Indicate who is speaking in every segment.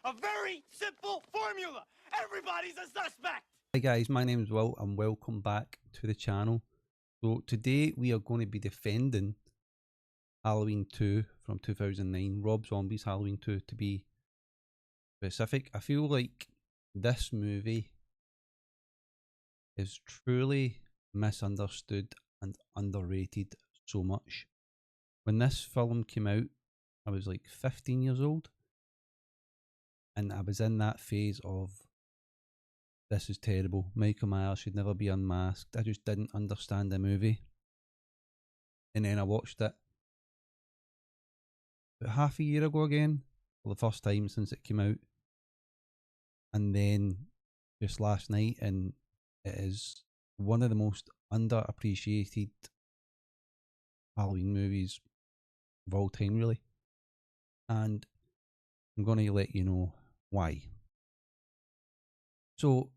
Speaker 1: A very simple formula. Everybody's a suspect.
Speaker 2: Hi guys, my name is Will and welcome back to the channel. So today we are going to be defending Halloween 2 from 2009, Rob Zombie's Halloween 2 to be specific. I feel like this movie is truly misunderstood and underrated so much. When this film came out, I was like 15 years old and I was in that phase of this is terrible. Michael Myers should never be unmasked. I just didn't understand the movie. And then I watched it about half a year ago again, for the first time since it came out. And then just last night, and it is one of the most underappreciated Halloween movies of all time, really. And I'm going to let you know why. So,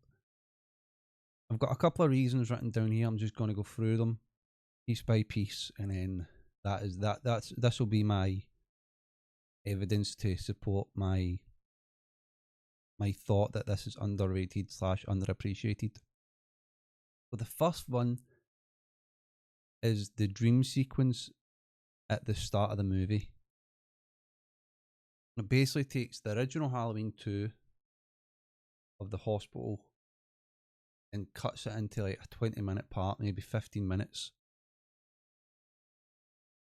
Speaker 2: I've got a couple of reasons written down here. I'm just going to go through them piece by piece, and then this will be my evidence to support my thought that this is underrated / underappreciated. So the first one is the dream sequence at the start of the movie. It basically takes the original Halloween 2 of the hospital and cuts it into like a 20-minute part, maybe 15 minutes.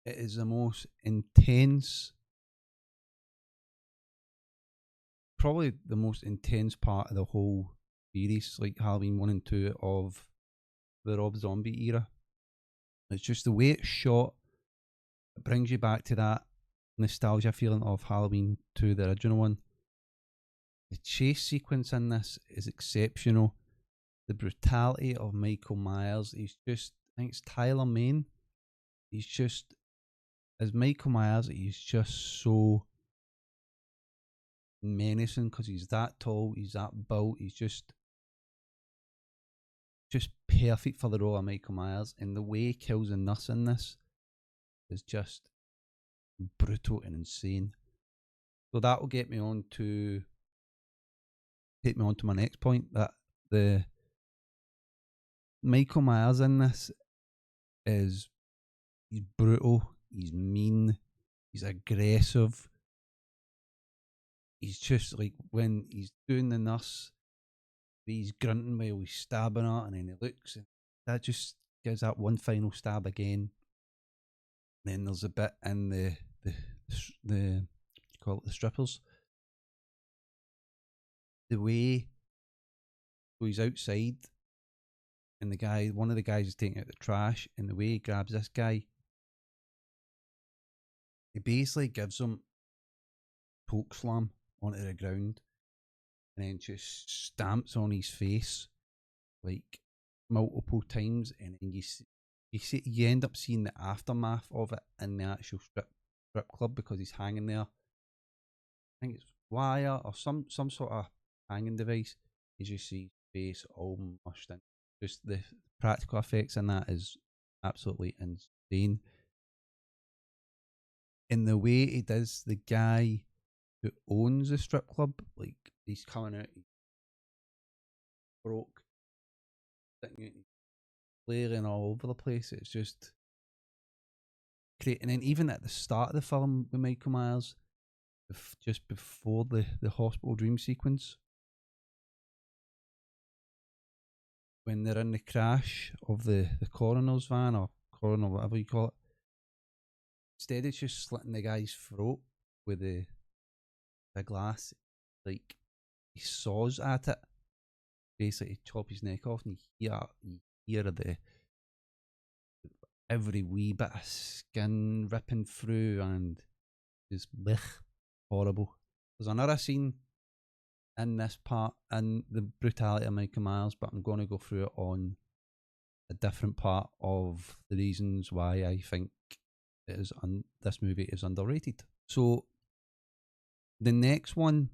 Speaker 2: It is the most intense, probably the most intense part of the whole series, like Halloween 1 and 2 of the Rob Zombie era. It's just the way it's shot, it brings you back to that nostalgia feeling of Halloween 2, the original one. The chase sequence in this is exceptional. The brutality of Michael Myers, I think it's Tyler Mane. He's just, as Michael Myers, he's just so menacing because he's that tall, he's that built, he's just perfect for the role of Michael Myers. And the way he kills a nurse in this is just brutal and insane. So that will take me on to my next point, that the Michael Myers in this he's brutal, he's mean, he's aggressive. He's just like, when he's doing the nurse, he's grunting while he's stabbing her, and then he looks, and that just gives that one final stab again. Then there's a bit in the call it the strippers. The way he's outside, and one of the guys is taking out the trash, and the way he grabs this guy, he basically gives him poke slam onto the ground, and then just stamps on his face like multiple times, and then you end up seeing the aftermath of it in the actual strip club, because he's hanging there. I think it's wire or some sort of hanging device. You just see his face all mushed in. Just the practical effects in that is absolutely insane. In the way he does the guy who owns the strip club, like he's coming out, he's broke, flaring all over the place. It's just great. And then even at the start of the film with Michael Myers, just before the hospital dream sequence, when they're in the crash of the coroner's van, or coroner, whatever you call it, instead of just slitting the guy's throat with the glass, like he saws at it, basically chop his neck off, and you hear every wee bit of skin ripping through, and just blech, horrible. There's another scene in this part, in the brutality of Michael Myers, but I'm going to go through it on a different part of the reasons why I think this movie is underrated. So the next one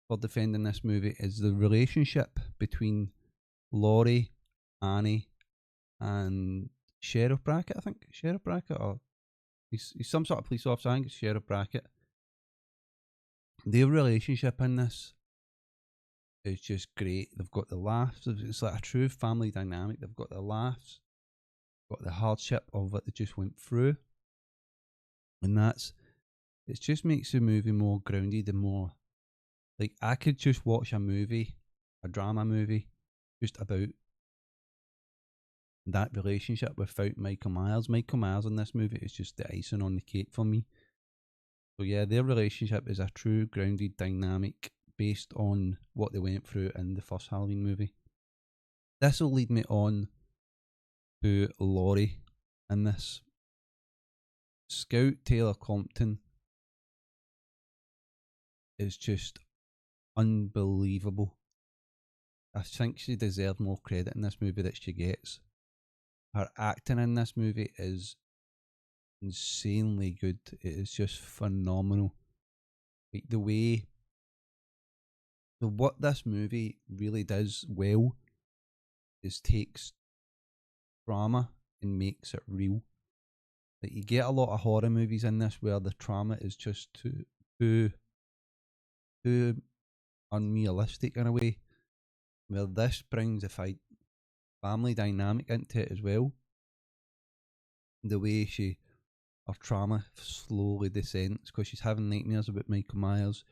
Speaker 2: for defending this movie is the relationship between Laurie, Annie, and Sheriff Brackett. I think Sheriff Brackett, or he's some sort of police officer. I think it's Sheriff Brackett. Their relationship in this is just great. They've got the laughs. It's like a true family dynamic. They've got the laughs, got the hardship of what they just went through, and it just makes the movie more grounded and more like I could just watch a movie, a drama movie, just about that relationship without Michael Myers. Michael Myers in this movie is just the icing on the cake for me. So yeah, their relationship is a true grounded dynamic based on what they went through in the first Halloween movie. This will lead me on to Laurie in this. Scout Taylor Compton is just unbelievable. I think she deserved more credit in this movie that she gets. Her acting in this movie is insanely good. It is just phenomenal. Like what this movie really does well is takes drama and makes it real. Like you get a lot of horror movies in this where the trauma is just too unrealistic in a way. Where this brings a family dynamic into it as well. The way her trauma slowly descends because she's having nightmares about Michael Myers.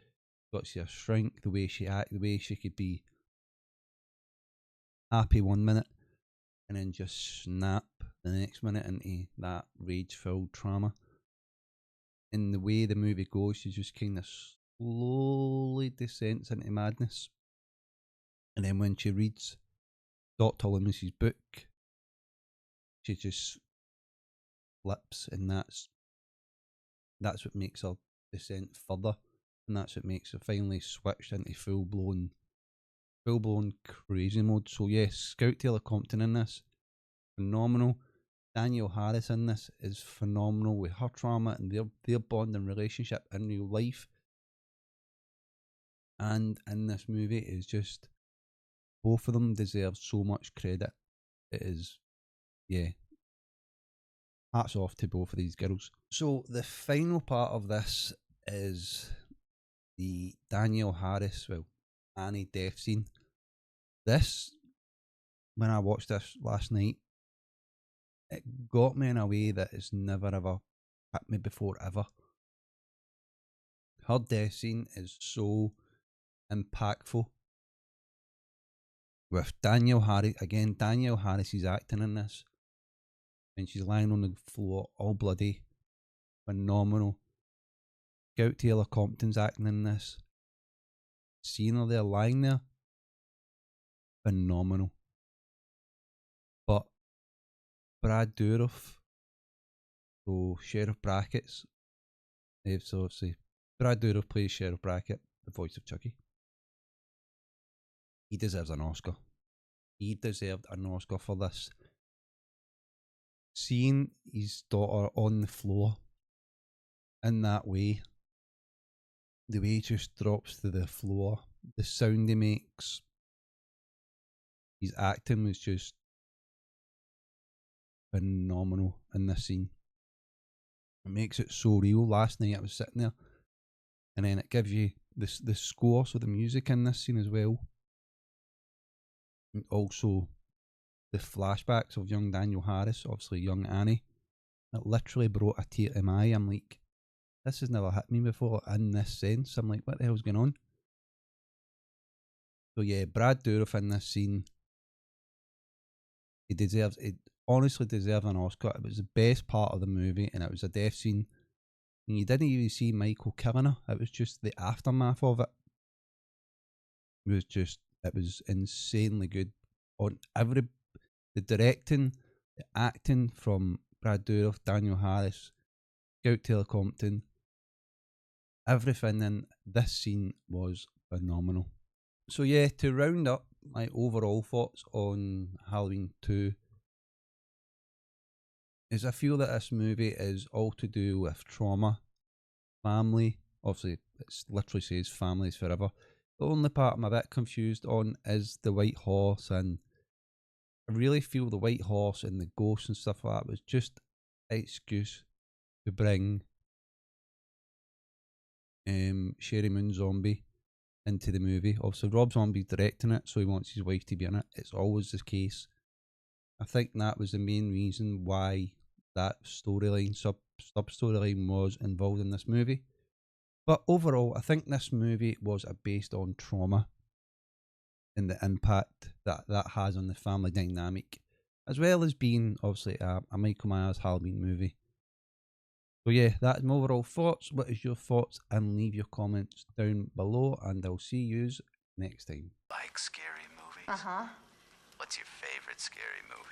Speaker 2: Got to her shrink, the way she acts, the way she could be happy one minute and then just snap the next minute into that rage-filled trauma. And the way the movie goes, she just kind of slowly descends into madness. And then when she reads Dr. Loomis's book, she just flips, and that's what makes her descent further, and that's what makes her finally switch into full blown crazy mode. So yes, Scout Taylor Compton in this, phenomenal. Danielle Harris in this is phenomenal with her trauma and their bond and relationship in real life. And in this movie is just, both of them deserve so much credit. It is, yeah. Hats off to both of these girls. So the final part of this is the Danielle Harris, Annie death scene. This, when I watched this last night, it got me in a way that it's never ever hit me before ever. Her death scene is so impactful. With Danielle Harris, again, Danielle Harris is acting in this. And she's lying on the floor, all bloody. Phenomenal. Scout Taylor Compton's acting in this. Seeing her there lying there, phenomenal. But Brad Dourif, so Sheriff Brackett's, so obviously Brad Dourif plays Sheriff Brackett, the voice of Chucky. He deserves an Oscar. He deserved an Oscar for this. Seeing his daughter on the floor in that way, the way he just drops to the floor, the sound he makes, his acting was just phenomenal in this scene. It makes it so real. Last night I was sitting there, and then it gives you the score, so the music in this scene as well, and also the flashbacks of young Danielle Harris, obviously young Annie. It literally brought a tear to my eye. I'm like, this has never hit me before in this sense. I'm like, what the hell's going on? So yeah, Brad Dourif in this scene, it honestly deserves an Oscar. It was the best part of the movie, and it was a death scene. And you didn't even see Michael killing her. It was just the aftermath of it. It was insanely good on the directing, the acting from Brad Dourif, Danielle Harris, Scout Taylor Compton. Everything in this scene was phenomenal. So yeah, to round up my overall thoughts on Halloween 2 is I feel that this movie is all to do with trauma, family. Obviously, it literally says families forever. The only part I'm a bit confused on is the white horse, and I really feel the white horse and the ghosts and stuff like that was just an excuse to bring Sherry Moon Zombie into the movie. Obviously, Rob Zombie's directing it, so he wants his wife to be in it. It's always the case. I think that was the main reason why that storyline, sub storyline, was involved in this movie. But overall, I think this movie was based on trauma and the impact that has on the family dynamic, as well as being obviously a Michael Myers Halloween movie. So yeah, that's my overall thoughts. What is your thoughts? And leave your comments down below, and I'll see yous next time.
Speaker 1: Like scary movies?
Speaker 3: Uh-huh.
Speaker 1: What's your favorite scary movie?